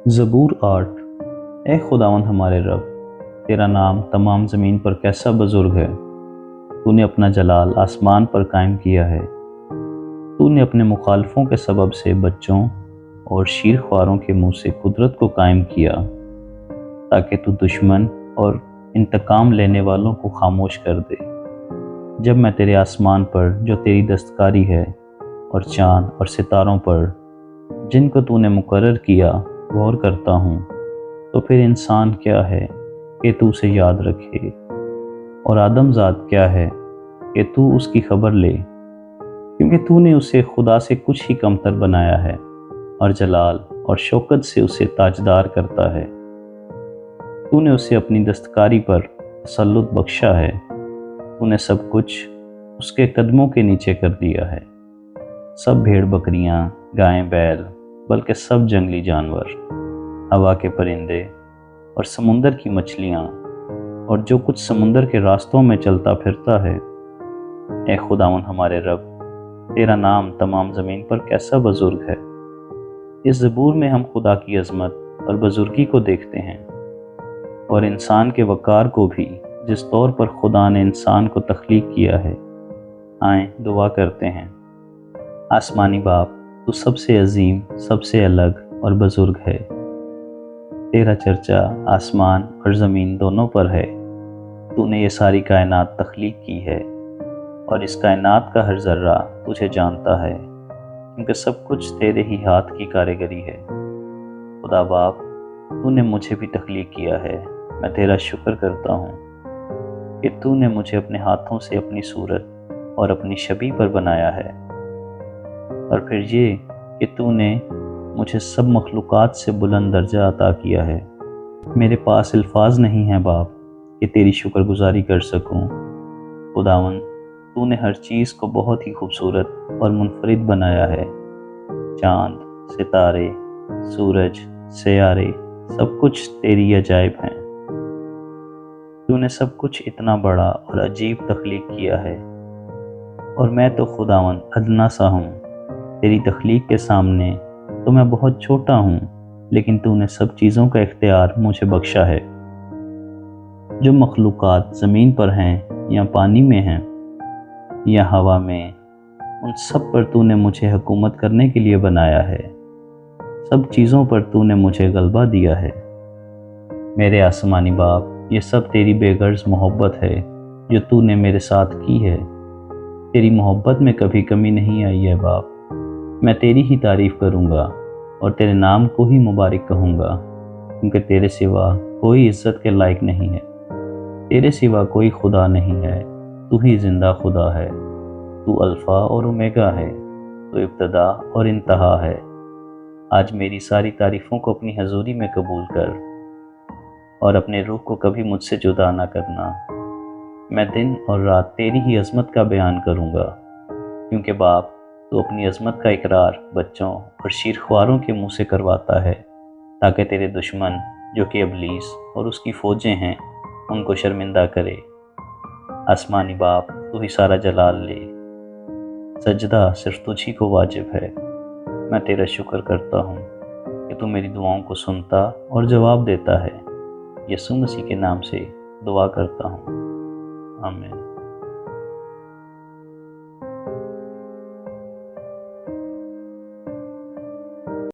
زبور 8۔ اے خداوند ہمارے رب، تیرا نام تمام زمین پر کیسا بزرگ ہے۔ تو نے اپنا جلال آسمان پر قائم کیا ہے۔ تو نے اپنے مخالفوں کے سبب سے بچوں اور شیر خواروں کے منہ سے قدرت کو قائم کیا، تاکہ تو دشمن اور انتقام لینے والوں کو خاموش کر دے۔ جب میں تیرے آسمان پر جو تیری دستکاری ہے اور چاند اور ستاروں پر جن کو تو نے مقرر کیا غور کرتا ہوں، تو پھر انسان کیا ہے کہ تو اسے یاد رکھے، اور آدم ذات کیا ہے کہ تو اس کی خبر لے، کیونکہ تو نے اسے خدا سے کچھ ہی کمتر بنایا ہے اور جلال اور شوکت سے اسے تاجدار کرتا ہے۔ تو نے اسے اپنی دستکاری پر تسلط بخشا ہے۔ تو نے سب کچھ اس کے قدموں کے نیچے کر دیا ہے، سب بھیڑ بکریاں، گائیں بیل، بلکہ سب جنگلی جانور، ہوا کے پرندے اور سمندر کی مچھلیاں، اور جو کچھ سمندر کے راستوں میں چلتا پھرتا ہے۔ اے خداوند ہمارے رب، تیرا نام تمام زمین پر کیسا بزرگ ہے۔ اس زبور میں ہم خدا کی عظمت اور بزرگی کو دیکھتے ہیں، اور انسان کے وقار کو بھی، جس طور پر خدا نے انسان کو تخلیق کیا ہے۔ آئیں دعا کرتے ہیں۔ آسمانی باپ، تو سب سے عظیم، سب سے الگ اور بزرگ ہے۔ تیرا چرچا آسمان اور زمین دونوں پر ہے۔ تو نے یہ ساری کائنات تخلیق کی ہے، اور اس کائنات کا ہر ذرہ تجھے جانتا ہے، کیونکہ سب کچھ تیرے ہی ہاتھ کی کاریگری ہے۔ خدا باپ، تو نے مجھے بھی تخلیق کیا ہے۔ میں تیرا شکر کرتا ہوں کہ تو نے مجھے اپنے ہاتھوں سے اپنی صورت اور اپنی شبیہ پر بنایا ہے، اور پھر یہ کہ تو نے مجھے سب مخلوقات سے بلند درجہ عطا کیا ہے۔ میرے پاس الفاظ نہیں ہیں باپ کہ تیری شکر گزاری کر سکوں۔ خداوند، تو نے ہر چیز کو بہت ہی خوبصورت اور منفرد بنایا ہے۔ چاند، ستارے، سورج، سیارے، سب کچھ تیری عجائب ہیں۔ تو نے سب کچھ اتنا بڑا اور عجیب تخلیق کیا ہے، اور میں تو خداوند ادنا سا ہوں۔ تیری تخلیق کے سامنے تو میں بہت چھوٹا ہوں، لیکن تو نے سب چیزوں کا اختیار مجھے بخشا ہے۔ جو مخلوقات زمین پر ہیں یا پانی میں ہیں یا ہوا میں، ان سب پر تو نے مجھے حکومت کرنے کے لیے بنایا ہے۔ سب چیزوں پر تو نے مجھے غلبہ دیا ہے۔ میرے آسمانی باپ، یہ سب تیری بے غرض محبت ہے جو تو نے میرے ساتھ کی ہے۔ تیری محبت میں کبھی کمی نہیں آئی ہے باپ۔ میں تیری ہی تعریف کروں گا اور تیرے نام کو ہی مبارک کہوں گا، کیونکہ تیرے سوا کوئی عزت کے لائق نہیں ہے۔ تیرے سوا کوئی خدا نہیں ہے۔ تو ہی زندہ خدا ہے۔ تو الفا اور اومیگا ہے۔ تو ابتدا اور انتہا ہے۔ آج میری ساری تعریفوں کو اپنی حضوری میں قبول کر، اور اپنے روح کو کبھی مجھ سے جدا نہ کرنا۔ میں دن اور رات تیری ہی عظمت کا بیان کروں گا، کیونکہ باپ، تو اپنی عظمت کا اقرار بچوں اور شیرخواروں کے منہ سے کرواتا ہے، تاکہ تیرے دشمن جو کہ ابلیس اور اس کی فوجیں ہیں ان کو شرمندہ کرے۔ آسمانی باپ، تو ہی سارا جلال لے۔ سجدہ صرف تجھ ہی کو واجب ہے۔ میں تیرا شکر کرتا ہوں کہ تو میری دعاؤں کو سنتا اور جواب دیتا ہے۔ یسوع مسیح کے نام سے دعا کرتا ہوں، آمین۔